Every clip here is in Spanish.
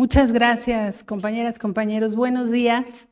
Muchas gracias, compañeras, compañeros. Buenos días.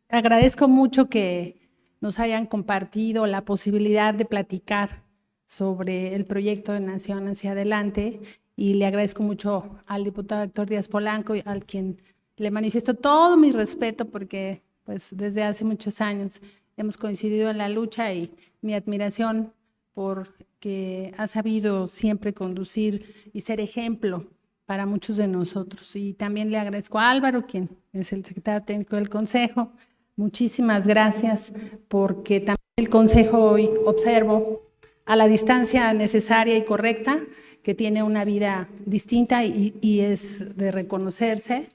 Agradezco mucho que nos hayan compartido la posibilidad de platicar sobre el proyecto de Nación hacia adelante y le agradezco mucho al diputado Héctor Díaz Polanco, al quien le manifiesto todo mi respeto porque pues desde hace muchos años hemos coincidido en la lucha y mi admiración porque ha sabido siempre conducir y ser ejemplo para muchos de nosotros. Y también le agradezco a Álvaro, quien es el secretario técnico del Consejo. Muchísimas gracias, porque también el Consejo hoy observo a la distancia necesaria y correcta, que tiene una vida distinta y es de reconocerse.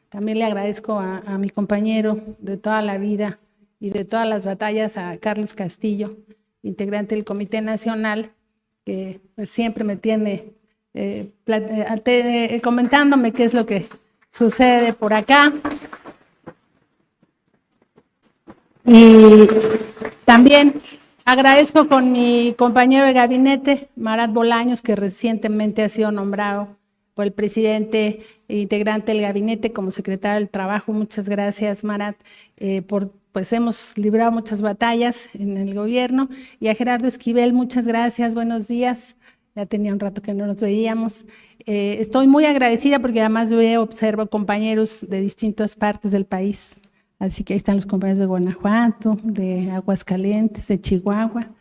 También le agradezco a mi compañero de toda la vida y de todas las batallas, a Carlos Castillo, integrante del Comité Nacional, que pues, siempre me tiene comentándome qué es lo que sucede por acá. Y también agradezco con mi compañero de gabinete, Marat Bolaños, que recientemente ha sido nombrado por el presidente e integrante del gabinete como secretario del Trabajo. Muchas gracias, Marat, pues hemos librado muchas batallas en el gobierno. Y a Gerardo Esquivel, muchas gracias, buenos días. Ya tenía un rato que no nos veíamos. Estoy muy agradecida porque además observo compañeros de distintas partes del país. Así que ahí están los compañeros de Guanajuato, de Aguascalientes, de Chihuahua.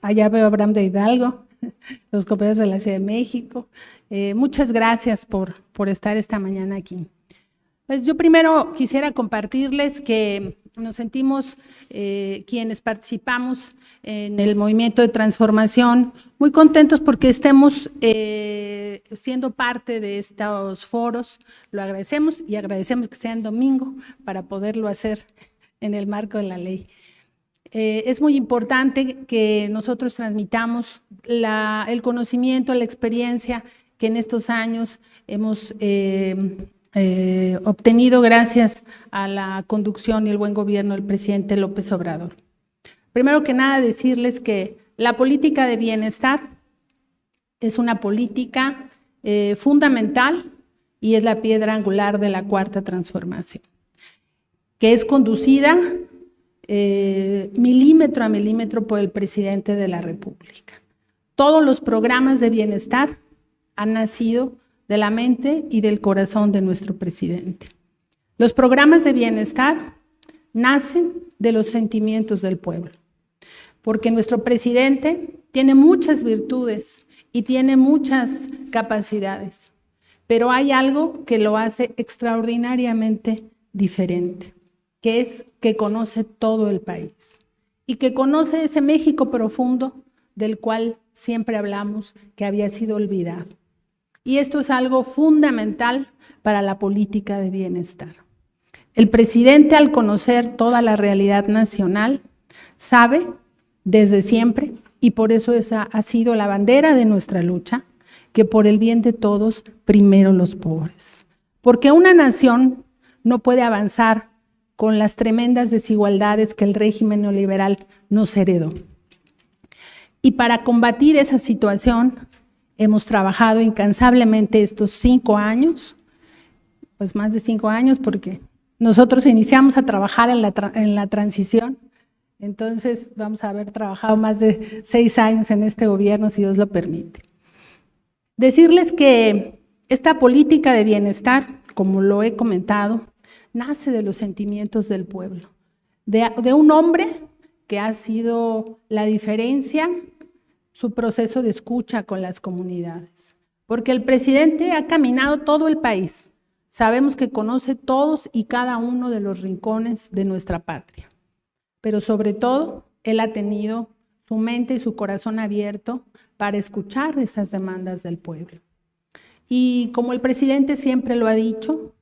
Allá veo a Abraham de Hidalgo, los compañeros de la Ciudad de México. Muchas gracias por estar esta mañana aquí. Pues yo primero quisiera compartirles que nos sentimos quienes participamos en el movimiento de transformación muy contentos porque estemos siendo parte de estos foros. Lo agradecemos y agradecemos que sea en domingo para poderlo hacer en el marco de la ley. Es muy importante que nosotros transmitamos el conocimiento, la experiencia que en estos años hemos obtenido gracias a la conducción y el buen gobierno del presidente López Obrador. Primero que nada, decirles que la política de bienestar es una política fundamental y es la piedra angular de la Cuarta Transformación, que es conducida milímetro a milímetro por el presidente de la República. Todos los programas de bienestar han nacido de la mente y del corazón de nuestro presidente. Los programas de bienestar nacen de los sentimientos del pueblo, porque nuestro presidente tiene muchas virtudes y tiene muchas capacidades, pero hay algo que lo hace extraordinariamente diferente, que es que conoce todo el país y que conoce ese México profundo del cual siempre hablamos que había sido olvidado. Y esto es algo fundamental para la política de bienestar. El presidente, al conocer toda la realidad nacional, sabe desde siempre, y por eso esa ha sido la bandera de nuestra lucha, que por el bien de todos, primero los pobres. Porque una nación no puede avanzar con las tremendas desigualdades que el régimen neoliberal nos heredó. Y para combatir esa situación, hemos trabajado incansablemente estos 5 años, pues más de 5 años, porque nosotros iniciamos a trabajar en la transición, entonces vamos a haber trabajado más de 6 años en este gobierno, si Dios lo permite. Decirles que esta política de bienestar, como lo he comentado, nace de los sentimientos del pueblo, de un hombre que ha sido la diferencia, su proceso de escucha con las comunidades. Porque el presidente ha caminado todo el país. Sabemos que conoce todos y cada uno de los rincones de nuestra patria. Pero sobre todo, él ha tenido su mente y su corazón abierto para escuchar esas demandas del pueblo. Y como el presidente siempre lo ha dicho,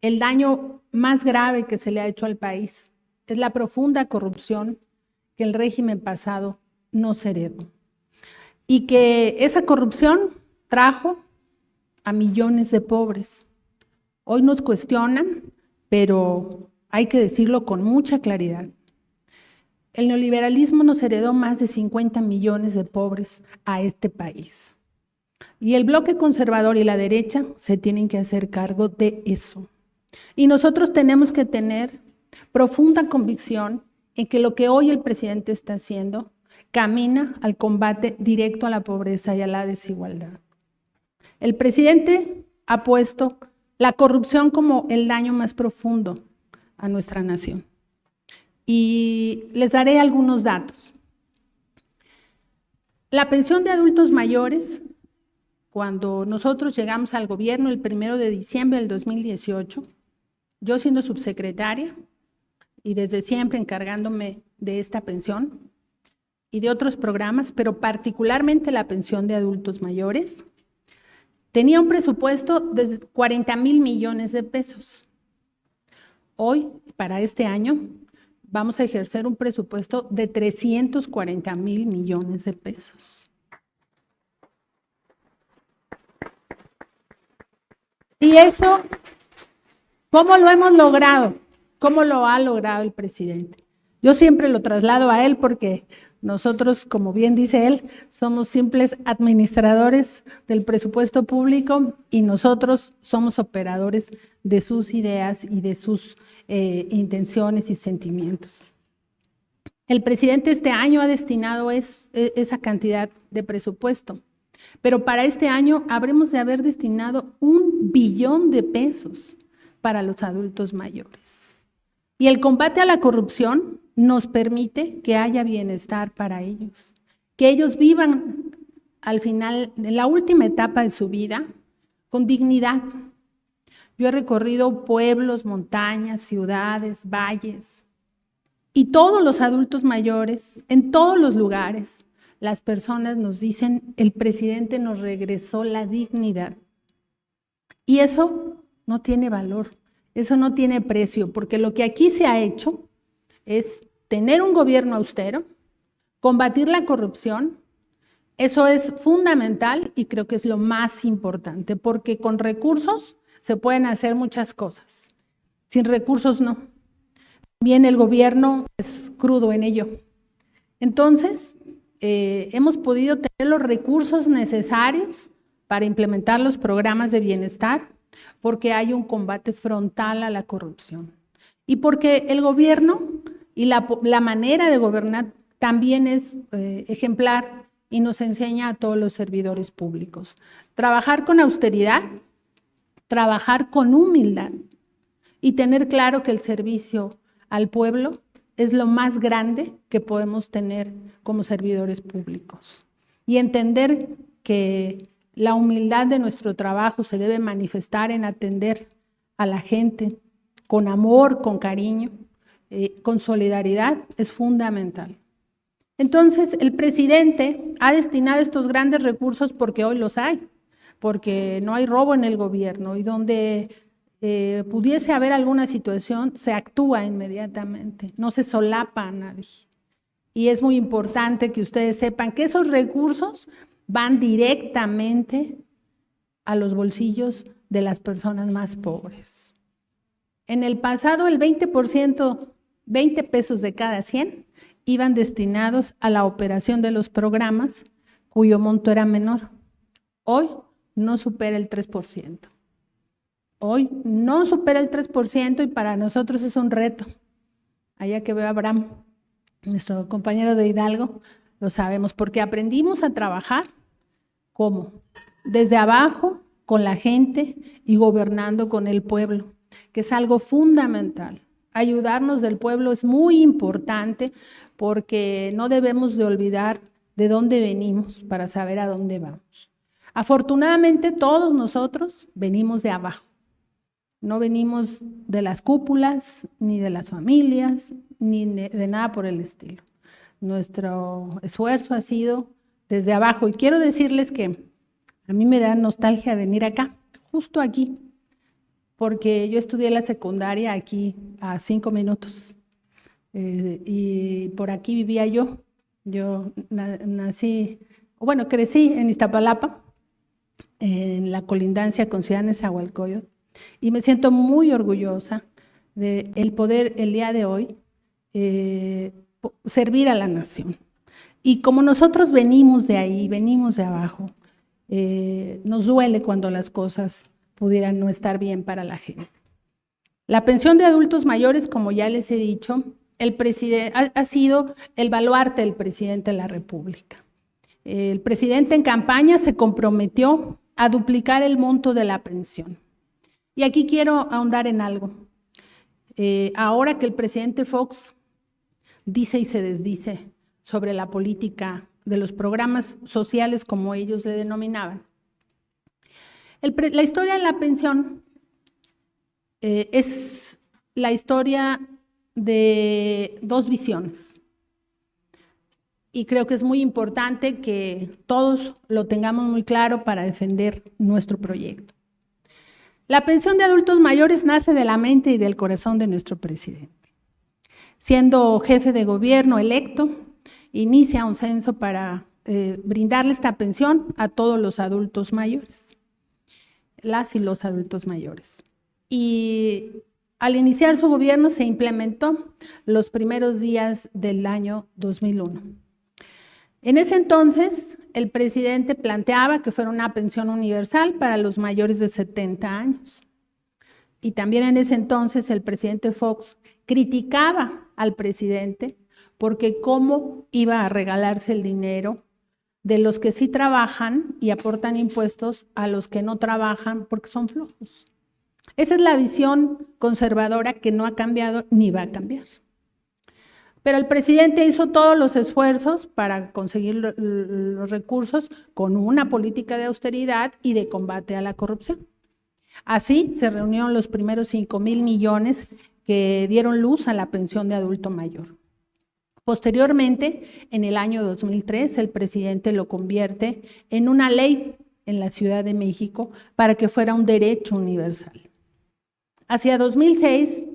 el daño más grave que se le ha hecho al país es la profunda corrupción que el régimen pasado nos heredó. Y que esa corrupción trajo a millones de pobres. Hoy nos cuestionan, pero hay que decirlo con mucha claridad. El neoliberalismo nos heredó más de 50 millones de pobres a este país. Y el bloque conservador y la derecha se tienen que hacer cargo de eso. Y nosotros tenemos que tener profunda convicción en que lo que hoy el presidente está haciendo camina al combate directo a la pobreza y a la desigualdad. El presidente ha puesto la corrupción como el daño más profundo a nuestra nación. Y les daré algunos datos. La pensión de adultos mayores, cuando nosotros llegamos al gobierno el 1 de diciembre del 2018, yo siendo subsecretaria y desde siempre encargándome de esta pensión y de otros programas, pero particularmente la pensión de adultos mayores, tenía un presupuesto de 40,000 millones de pesos. Hoy, para este año, vamos a ejercer un presupuesto de 340,000 millones de pesos. Y eso, ¿cómo lo hemos logrado? ¿Cómo lo ha logrado el presidente? Yo siempre lo traslado a él porque nosotros, como bien dice él, somos simples administradores del presupuesto público y nosotros somos operadores de sus ideas y de sus intenciones y sentimientos. El presidente este año ha destinado esa cantidad de presupuesto, pero para este año habremos de haber destinado 1 billón de pesos para los adultos mayores. Y el combate a la corrupción nos permite que haya bienestar para ellos, que ellos vivan al final, en la última etapa de su vida, con dignidad. Yo he recorrido pueblos, montañas, ciudades, valles, y todos los adultos mayores, en todos los lugares, las personas nos dicen, el presidente nos regresó la dignidad. Y eso no tiene valor, eso no tiene precio, porque lo que aquí se ha hecho es tener un gobierno austero, combatir la corrupción. Eso es fundamental y creo que es lo más importante, porque con recursos se pueden hacer muchas cosas, sin recursos no. También el gobierno es crudo en ello. Entonces, hemos podido tener los recursos necesarios para implementar los programas de bienestar, porque hay un combate frontal a la corrupción. Y porque el gobierno y la manera de gobernar también es ejemplar y nos enseña a todos los servidores públicos. Trabajar con austeridad, trabajar con humildad y tener claro que el servicio al pueblo es lo más grande que podemos tener como servidores públicos. Y entender que la humildad de nuestro trabajo se debe manifestar en atender a la gente con amor, con cariño, con solidaridad, es fundamental. Entonces, el presidente ha destinado estos grandes recursos porque hoy los hay, porque no hay robo en el gobierno y donde pudiese haber alguna situación, se actúa inmediatamente, no se solapa a nadie. Y es muy importante que ustedes sepan que esos recursos van directamente a los bolsillos de las personas más pobres. En el pasado, el 20%, 20 pesos de cada 100, iban destinados a la operación de los programas, cuyo monto era menor. Hoy no supera el 3%. Hoy no supera el 3% y para nosotros es un reto. Allá que veo a Abraham, nuestro compañero de Hidalgo, lo sabemos, porque aprendimos a trabajar, ¿cómo? Desde abajo, con la gente y gobernando con el pueblo, que es algo fundamental. Ayudarnos del pueblo es muy importante porque no debemos de olvidar de dónde venimos para saber a dónde vamos. Afortunadamente todos nosotros venimos de abajo. No venimos de las cúpulas, ni de las familias, ni de nada por el estilo. Nuestro esfuerzo ha sido desde abajo. Y quiero decirles que a mí me da nostalgia venir acá, justo aquí, porque yo estudié la secundaria aquí a 5 minutos. Y por aquí vivía yo. Yo crecí en Iztapalapa, en la colindancia con Ciudad Nezahualcóyotl. Y me siento muy orgullosa de el poder el día de hoy servir a la nación. Y como nosotros venimos de ahí, venimos de abajo, nos duele cuando las cosas pudieran no estar bien para la gente. La pensión de adultos mayores, como ya les he dicho, ha sido el baluarte del presidente de la República. El presidente en campaña se comprometió a duplicar el monto de la pensión. Y aquí quiero ahondar en algo. Ahora que el presidente Fox dice y se desdice sobre la política de los programas sociales, como ellos le denominaban, la historia de la pensión es la historia de dos visiones. Y creo que es muy importante que todos lo tengamos muy claro para defender nuestro proyecto. La pensión de adultos mayores nace de la mente y del corazón de nuestro presidente. Siendo jefe de gobierno electo, inicia un censo para brindarle esta pensión a todos los adultos mayores, las y los adultos mayores. Y al iniciar su gobierno se implementó los primeros días del año 2001. En ese entonces, el presidente planteaba que fuera una pensión universal para los mayores de 70 años. Y también en ese entonces el presidente Fox criticaba al presidente porque cómo iba a regalarse el dinero de los que sí trabajan y aportan impuestos a los que no trabajan porque son flojos. Esa es la visión conservadora que no ha cambiado ni va a cambiar. Pero el presidente hizo todos los esfuerzos para conseguir los recursos con una política de austeridad y de combate a la corrupción. Así se reunieron los primeros 5,000 millones que dieron luz a la pensión de adulto mayor. Posteriormente, en el año 2003, el presidente lo convierte en una ley en la Ciudad de México para que fuera un derecho universal. Hacia 2006,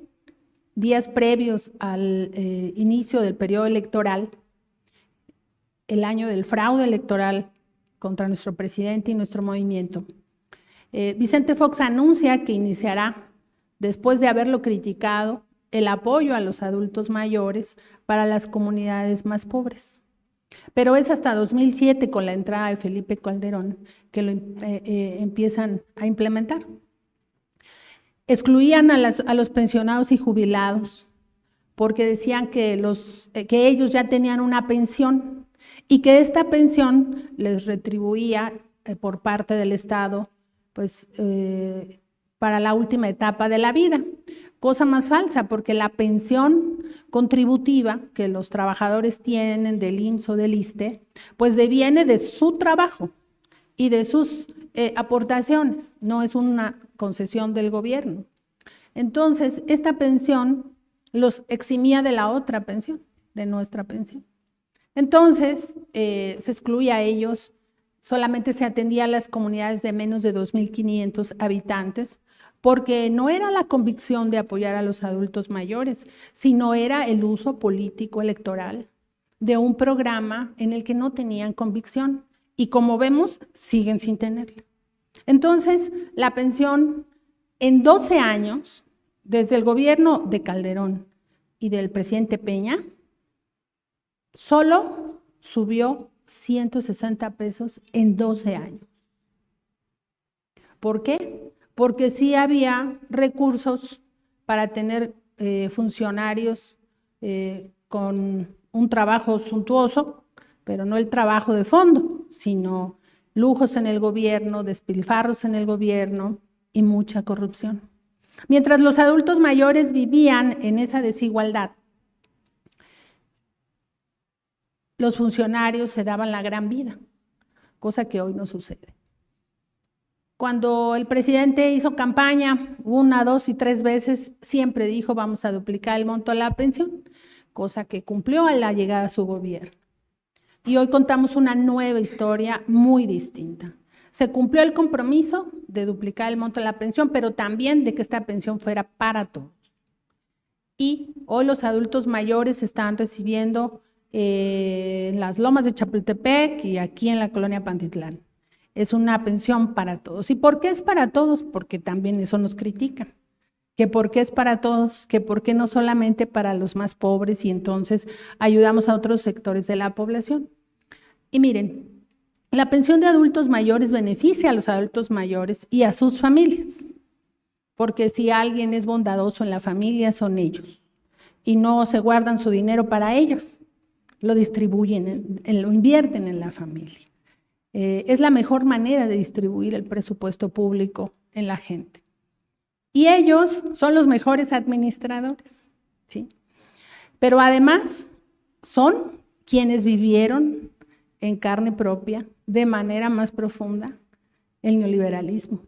días previos al inicio del periodo electoral, el año del fraude electoral contra nuestro presidente y nuestro movimiento, Vicente Fox anuncia que iniciará, después de haberlo criticado, el apoyo a los adultos mayores para las comunidades más pobres. Pero es hasta 2007, con la entrada de Felipe Calderón, que lo empiezan a implementar. Excluían a los pensionados y jubilados porque decían que ellos ya tenían una pensión y que esta pensión les retribuía por parte del Estado pues, para la última etapa de la vida. Cosa más falsa, porque la pensión contributiva que los trabajadores tienen del IMSS o del ISSSTE, pues deviene de su trabajo y de sus aportaciones, no es una concesión del gobierno. Entonces, esta pensión los eximía de la otra pensión, de nuestra pensión. Entonces, se excluía a ellos, solamente se atendía a las comunidades de menos de 2,500 habitantes, porque no era la convicción de apoyar a los adultos mayores, sino era el uso político electoral de un programa en el que no tenían convicción. Y como vemos, siguen sin tenerla. Entonces, la pensión en 12 años, desde el gobierno de Calderón y del presidente Peña, solo subió 160 pesos en 12 años. ¿Por qué? Porque sí había recursos para tener funcionarios con un trabajo suntuoso, pero no el trabajo de fondo, sino lujos en el gobierno, despilfarros en el gobierno y mucha corrupción. Mientras los adultos mayores vivían en esa desigualdad, los funcionarios se daban la gran vida, cosa que hoy no sucede. Cuando el presidente hizo campaña 1, 2 y 3 veces, siempre dijo vamos a duplicar el monto de la pensión, cosa que cumplió a la llegada a su gobierno. Y hoy contamos una nueva historia muy distinta. Se cumplió el compromiso de duplicar el monto de la pensión, pero también de que esta pensión fuera para todos. Y hoy los adultos mayores están recibiendo en las Lomas de Chapultepec y aquí en la colonia Pantitlán. Es una pensión para todos. ¿Y por qué es para todos? Porque también eso nos critican. Que por qué es para todos, que por qué no solamente para los más pobres y entonces ayudamos a otros sectores de la población. Y miren, La pensión de adultos mayores beneficia a los adultos mayores y a sus familias, porque si alguien es bondadoso en la familia son ellos, y no se guardan su dinero para ellos, lo distribuyen, lo invierten en la familia. Es la mejor manera de distribuir el presupuesto público en la gente. Y ellos son los mejores administradores, ¿sí? Pero además son quienes vivieron en carne propia, de manera más profunda, el neoliberalismo.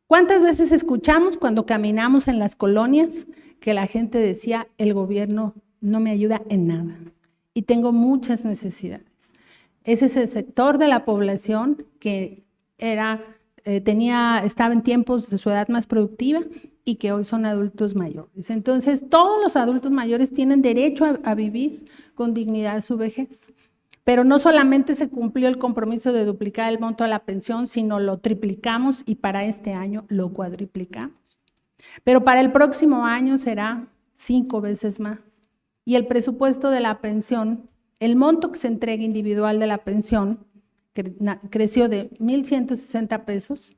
¿Cuántas veces escuchamos cuando caminamos en las colonias que la gente decía, el gobierno no me ayuda en nada y tengo muchas necesidades? Ese es el sector de la población que estaba en tiempos de su edad más productiva y que hoy son adultos mayores. Entonces, todos los adultos mayores tienen derecho a vivir con dignidad su vejez. Pero no solamente se cumplió el compromiso de duplicar el monto de la pensión, sino lo triplicamos y para este año lo cuadriplicamos. Pero para el próximo año será 5 veces más. Y el presupuesto de la pensión, el monto que se entrega individual de la pensión, creció de 1,160 pesos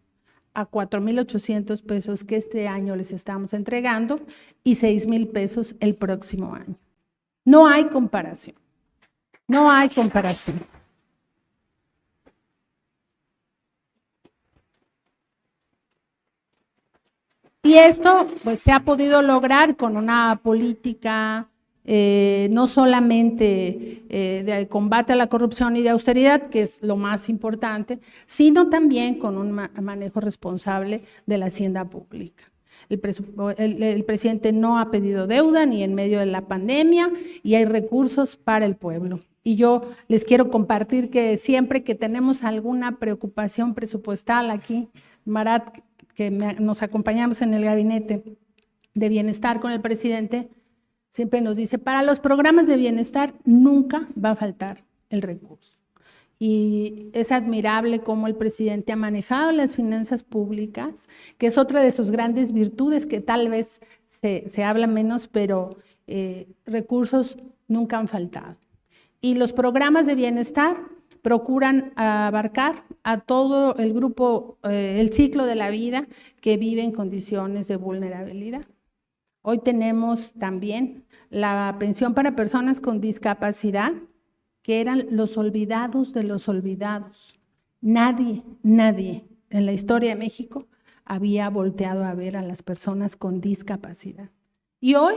a 4,800 pesos que este año les estamos entregando y 6,000 pesos el próximo año. No hay comparación. No hay comparación. Y esto pues se ha podido lograr con una política no solamente de combate a la corrupción y de austeridad, que es lo más importante, sino también con un manejo responsable de la hacienda pública. El presidente no ha pedido deuda ni en medio de la pandemia y hay recursos para el pueblo. Y yo les quiero compartir que siempre que tenemos alguna preocupación presupuestal aquí, Marat, que nos acompañamos en el gabinete de bienestar con el presidente, siempre nos dice, para los programas de bienestar nunca va a faltar el recurso. Y es admirable cómo el presidente ha manejado las finanzas públicas, que es otra de sus grandes virtudes, que tal vez se habla menos, pero recursos nunca han faltado. Y los programas de bienestar procuran abarcar a todo el grupo, el ciclo de la vida que vive en condiciones de vulnerabilidad. Hoy tenemos también la pensión para personas con discapacidad, que eran los olvidados de los olvidados. Nadie en la historia de México había volteado a ver a las personas con discapacidad. Y hoy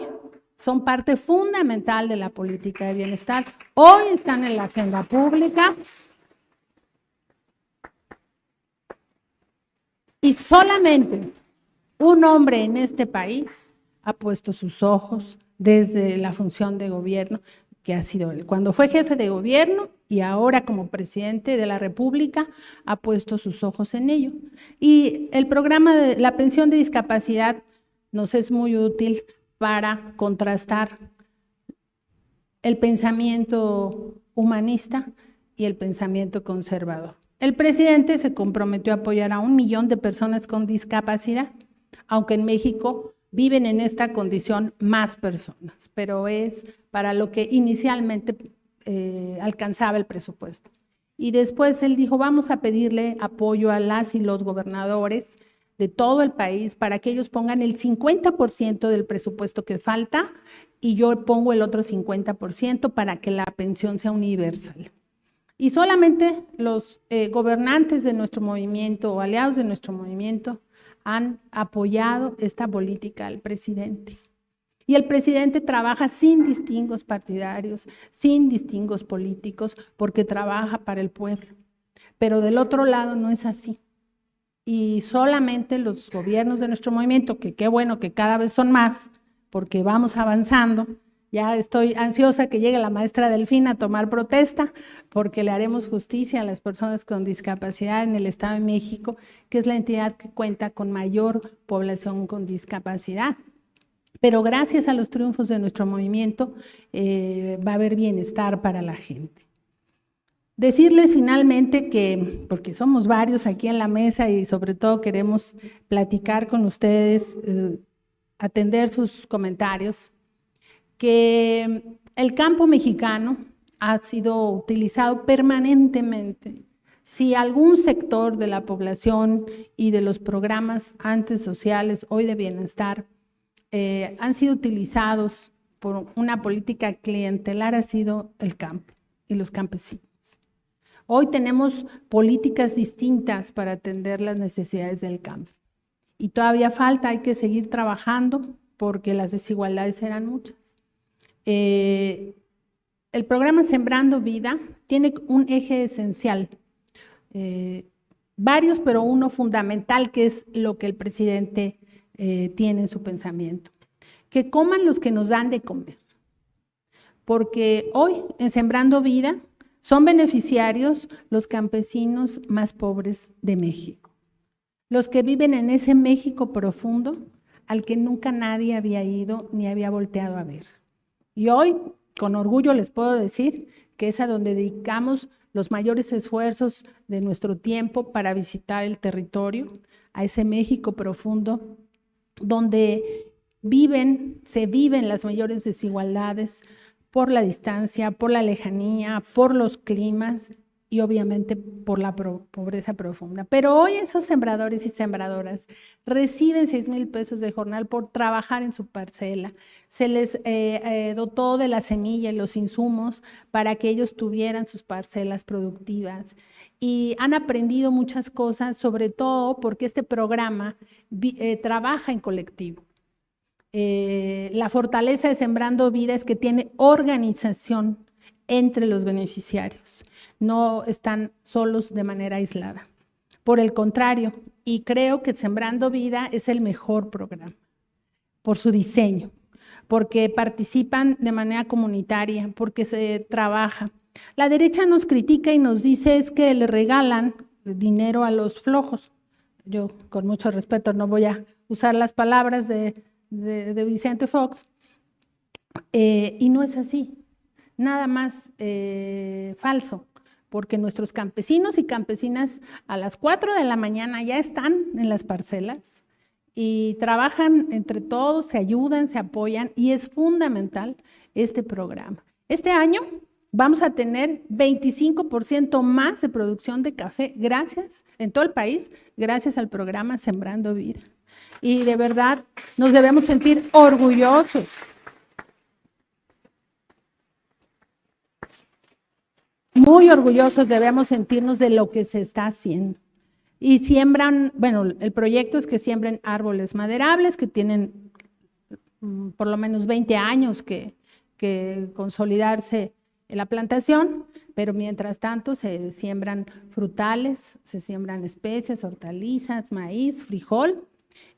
son parte fundamental de la política de bienestar. Hoy están en la agenda pública. Y solamente un hombre en este país ha puesto sus ojos desde la función de gobierno, que ha sido él. Cuando fue jefe de gobierno y ahora como presidente de la República, ha puesto sus ojos en ello. Y el programa de la pensión de discapacidad nos es muy útil para contrastar el pensamiento humanista y el pensamiento conservador. El presidente se comprometió a apoyar a 1 millón de personas con discapacidad, aunque en México viven en esta condición más personas, pero es para lo que inicialmente alcanzaba el presupuesto. Y después él dijo, vamos a pedirle apoyo a las y los gobernadores de todo el país para que ellos pongan el 50% del presupuesto que falta y yo pongo el otro 50% para que la pensión sea universal. Y solamente los gobernantes de nuestro movimiento o aliados de nuestro movimiento han apoyado esta política del presidente. Y el presidente trabaja sin distingos partidarios, sin distingos políticos, porque trabaja para el pueblo. Pero del otro lado no es así. Y solamente los gobiernos de nuestro movimiento, que qué bueno que cada vez son más, porque vamos avanzando. Ya estoy ansiosa que llegue la maestra Delfina a tomar protesta, porque le haremos justicia a las personas con discapacidad en el Estado de México, que es la entidad que cuenta con mayor población con discapacidad. Pero gracias a los triunfos de nuestro movimiento va a haber bienestar para la gente. Decirles finalmente que, porque somos varios aquí en la mesa y sobre todo queremos platicar con ustedes, atender sus comentarios, que el campo mexicano ha sido utilizado permanentemente Si algún sector de la población y de los programas antes sociales, hoy de bienestar, han sido utilizados por una política clientelar, ha sido el campo y los campesinos. Hoy tenemos políticas distintas para atender las necesidades del campo. Y todavía falta, hay que seguir trabajando porque las desigualdades eran muchas. El programa Sembrando Vida tiene un eje esencial, varios, pero uno fundamental, que es lo que el presidente tiene en su pensamiento. Que coman los que nos dan de comer. Porque hoy, en Sembrando Vida, son beneficiarios los campesinos más pobres de México. Los que viven en ese México profundo, al que nunca nadie había ido ni había volteado a ver. Y hoy, con orgullo les puedo decir que es a donde dedicamos los mayores esfuerzos de nuestro tiempo para visitar el territorio, a ese México profundo, donde se viven las mayores desigualdades por la distancia, por la lejanía, por los climas y obviamente por la pobreza profunda. Pero hoy esos sembradores y sembradoras reciben 6,000 pesos de jornal por trabajar en su parcela. Se les dotó de la semilla y los insumos para que ellos tuvieran sus parcelas productivas. Y han aprendido muchas cosas, sobre todo porque este programa trabaja en colectivo. La fortaleza de Sembrando Vida es que tiene organización entre los beneficiarios, no están solos de manera aislada. Por el contrario, y creo que Sembrando Vida es el mejor programa por su diseño, porque participan de manera comunitaria, porque se trabaja. La derecha nos critica y nos dice es que le regalan dinero a los flojos. Yo, con mucho respeto, no voy a usar las palabras de Vicente Fox, y no es así. Nada más falso, porque nuestros campesinos y campesinas a las 4 de la mañana ya están en las parcelas y trabajan entre todos, se ayudan, se apoyan y es fundamental este programa. Este año vamos a tener 25% más de producción de café en todo el país, gracias al programa Sembrando Vida. Y de verdad nos debemos sentir orgullosos. Muy orgullosos debemos sentirnos de lo que se está haciendo. Y siembran, bueno, el proyecto es que siembren árboles maderables que tienen por lo menos 20 años que consolidarse en la plantación, pero mientras tanto se siembran frutales, se siembran especias, hortalizas, maíz, frijol,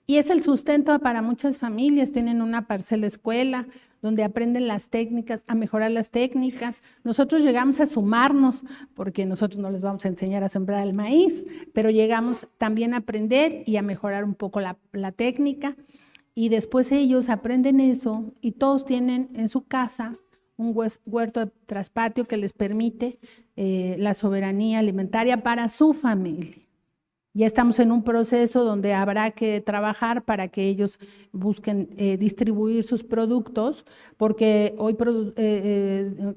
y es el sustento para muchas familias. Tienen una parcela escuela donde aprenden las técnicas, a mejorar las técnicas. Nosotros llegamos a sumarnos, porque nosotros no les vamos a enseñar a sembrar el maíz, pero llegamos también a aprender y a mejorar un poco la técnica, y después ellos aprenden eso y todos tienen en su casa un huerto de traspatio que les permite la soberanía alimentaria para su familia. Ya estamos en un proceso donde habrá que trabajar para que ellos busquen distribuir sus productos, porque hoy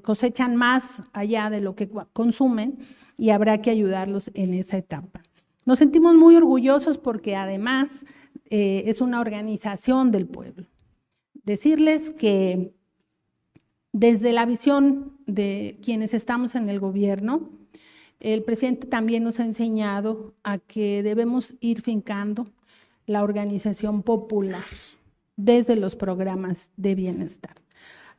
cosechan más allá de lo que consumen y habrá que ayudarlos en esa etapa. Nos sentimos muy orgullosos porque además es una organización del pueblo. Decirles que desde la visión de quienes estamos en el gobierno, el presidente también nos ha enseñado a que debemos ir fincando la organización popular desde los programas de bienestar.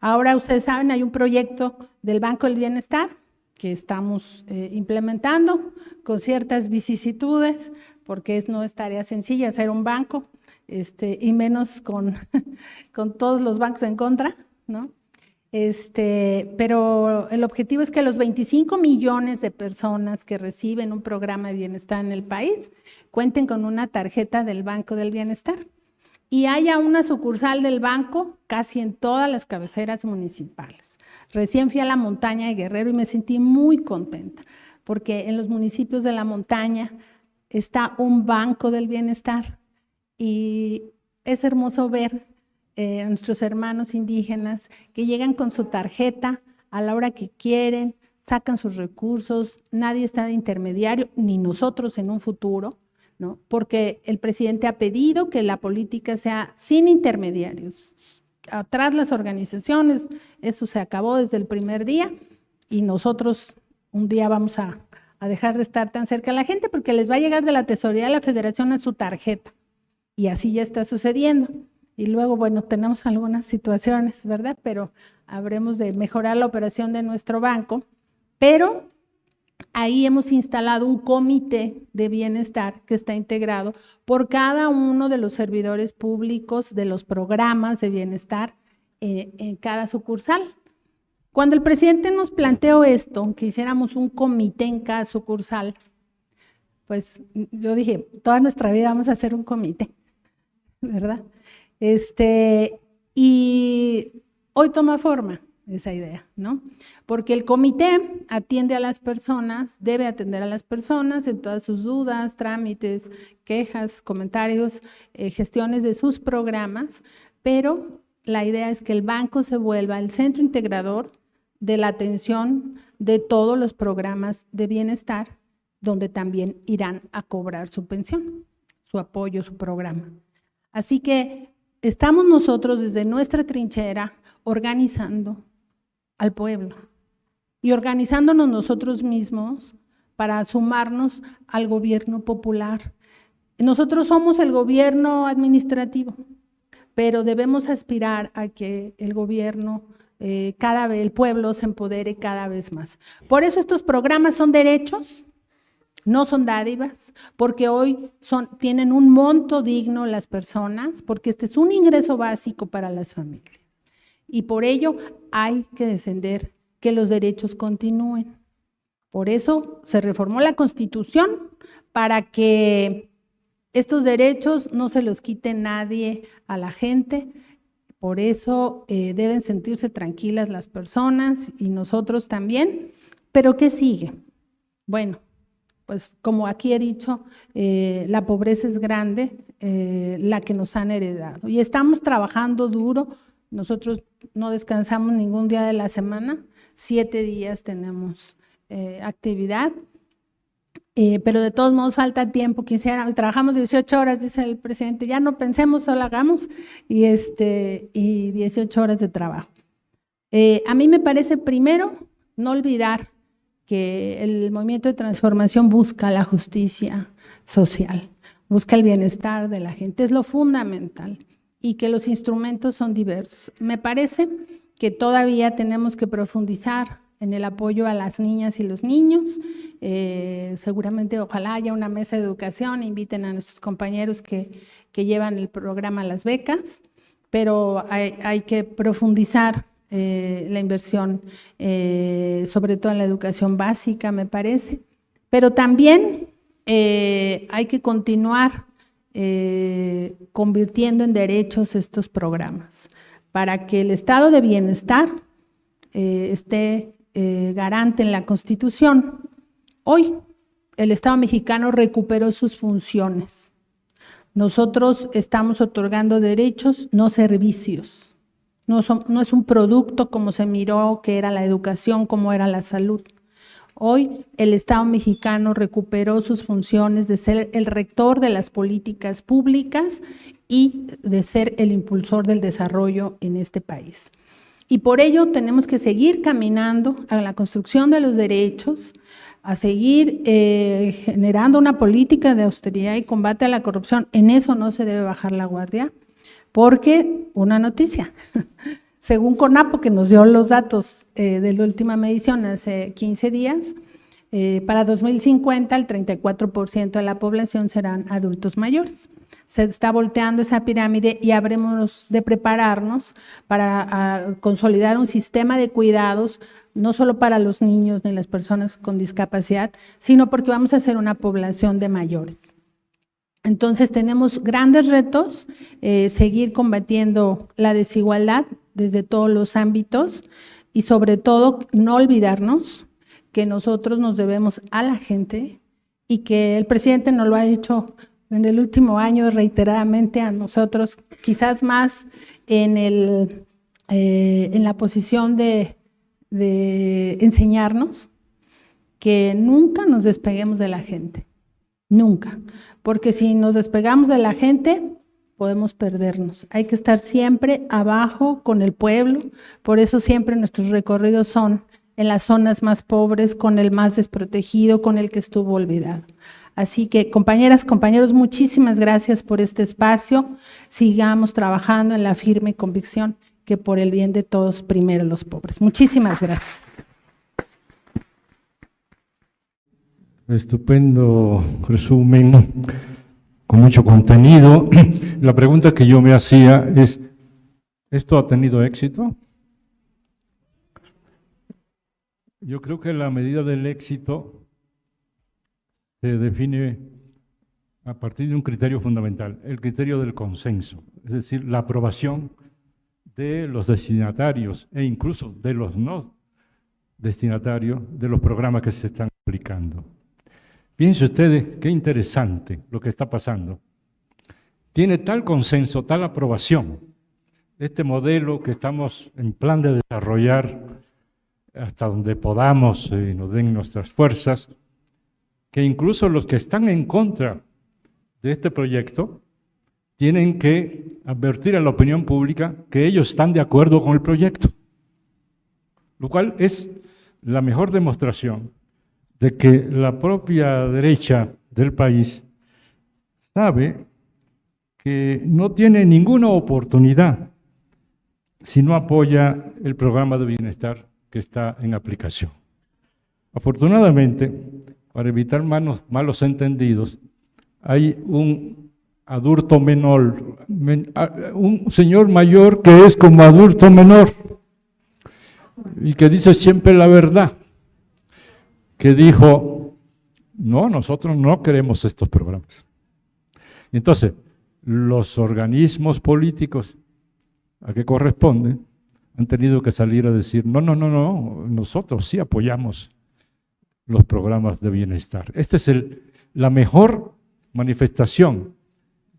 Ahora ustedes saben, hay un proyecto del Banco del Bienestar que estamos implementando con ciertas vicisitudes, porque no es tarea sencilla hacer un banco, y menos con todos los bancos en contra, ¿no? Pero el objetivo es que los 25 millones de personas que reciben un programa de bienestar en el país cuenten con una tarjeta del Banco del Bienestar y haya una sucursal del banco casi en todas las cabeceras municipales. Recién fui a la montaña de Guerrero y me sentí muy contenta porque en los municipios de la montaña está un Banco del Bienestar y es hermoso ver a nuestros hermanos indígenas que llegan con su tarjeta a la hora que quieren, sacan sus recursos, nadie está de intermediario, ni nosotros en un futuro, ¿no? Porque el presidente ha pedido que la política sea sin intermediarios. Atrás las organizaciones, eso se acabó desde el primer día y nosotros un día vamos a dejar de estar tan cerca a la gente porque les va a llegar de la tesorería de la federación a su tarjeta y así ya está sucediendo. Y luego, bueno, tenemos algunas situaciones, ¿verdad? Pero habremos de mejorar la operación de nuestro banco, pero ahí hemos instalado un comité de bienestar que está integrado por cada uno de los servidores públicos de los programas de bienestar en cada sucursal. Cuando el presidente nos planteó esto, que hiciéramos un comité en cada sucursal, pues yo dije, toda nuestra vida vamos a hacer un comité, ¿verdad? Y hoy toma forma esa idea, ¿no? Porque el comité atiende a las personas, debe atender a las personas en todas sus dudas, trámites, quejas, comentarios, gestiones de sus programas, pero la idea es que el banco se vuelva el centro integrador de la atención de todos los programas de bienestar, donde también irán a cobrar su pensión, su apoyo, su programa. Así que estamos nosotros desde nuestra trinchera organizando al pueblo y organizándonos nosotros mismos para sumarnos al gobierno popular. Nosotros somos el gobierno administrativo, pero debemos aspirar a que el gobierno, cada vez el pueblo se empodere cada vez más. Por eso estos programas son derechos, no son dádivas, porque hoy tienen un monto digno las personas, porque este es un ingreso básico para las familias. Y por ello hay que defender que los derechos continúen. Por eso se reformó la Constitución para que estos derechos no se los quite nadie a la gente. Por eso deben sentirse tranquilas las personas y nosotros también. ¿Pero qué sigue? Bueno, pues como aquí he dicho, la pobreza es grande, la que nos han heredado. Y estamos trabajando duro. Nosotros no descansamos ningún día de la semana, 7 días tenemos actividad, pero de todos modos falta tiempo, trabajamos 18 horas, dice el presidente, ya no pensemos, solo hagamos, y 18 horas de trabajo. A mí me parece primero no olvidar que el movimiento de transformación busca la justicia social, busca el bienestar de la gente, es lo fundamental. Y que los instrumentos son diversos. Me parece que todavía tenemos que profundizar en el apoyo a las niñas y los niños. Seguramente, ojalá haya una mesa de educación, inviten a nuestros compañeros que llevan el programa Las Becas, pero hay que profundizar la inversión, sobre todo en la educación básica, me parece. Pero también hay que continuar convirtiendo en derechos estos programas, para que el estado de bienestar esté garante en la Constitución. Hoy el Estado mexicano recuperó sus funciones. Nosotros estamos otorgando derechos, no servicios. No es un producto como se miró que era la educación, como era la salud. Hoy el Estado mexicano recuperó sus funciones de ser el rector de las políticas públicas y de ser el impulsor del desarrollo en este país. Y por ello tenemos que seguir caminando a la construcción de los derechos, a seguir generando una política de austeridad y combate a la corrupción. En eso no se debe bajar la guardia, porque una noticia, según CONAPO, que nos dio los datos de la última medición hace 15 días, para 2050 el 34% de la población serán adultos mayores. Se está volteando esa pirámide y habremos de prepararnos para consolidar un sistema de cuidados, no solo para los niños ni las personas con discapacidad, sino porque vamos a ser una población de mayores. Entonces tenemos grandes retos, seguir combatiendo la desigualdad desde todos los ámbitos y sobre todo no olvidarnos que nosotros nos debemos a la gente y que el presidente nos lo ha dicho en el último año reiteradamente a nosotros, quizás más en la posición de enseñarnos, que nunca nos despeguemos de la gente, nunca, porque si nos despegamos de la gente, podemos perdernos. Hay que estar siempre abajo con el pueblo, por eso siempre nuestros recorridos son en las zonas más pobres, con el más desprotegido, con el que estuvo olvidado. Así que, compañeras, compañeros, muchísimas gracias por este espacio. Sigamos trabajando en la firme convicción que por el bien de todos, primero los pobres. Muchísimas gracias. Estupendo resumen, con mucho contenido. La pregunta que yo me hacía es, ¿esto ha tenido éxito? Yo creo que la medida del éxito se define a partir de un criterio fundamental, el criterio del consenso, es decir, la aprobación de los destinatarios e incluso de los no destinatarios de los programas que se están aplicando. Piensen ustedes qué interesante lo que está pasando. Tiene tal consenso, tal aprobación, este modelo que estamos en plan de desarrollar hasta donde podamos y nos den nuestras fuerzas, que incluso los que están en contra de este proyecto tienen que advertir a la opinión pública que ellos están de acuerdo con el proyecto, lo cual es la mejor demostración de que la propia derecha del país sabe que no tiene ninguna oportunidad si no apoya el programa de bienestar que está en aplicación. Afortunadamente, para evitar malos entendidos, hay un adulto menor, un señor mayor que es como adulto menor y que dice siempre la verdad, que dijo, no, nosotros no queremos estos programas. Entonces, los organismos políticos a que corresponden han tenido que salir a decir, no, nosotros sí apoyamos los programas de bienestar. Esta es la mejor manifestación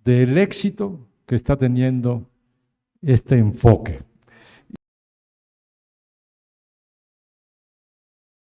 del éxito que está teniendo este enfoque.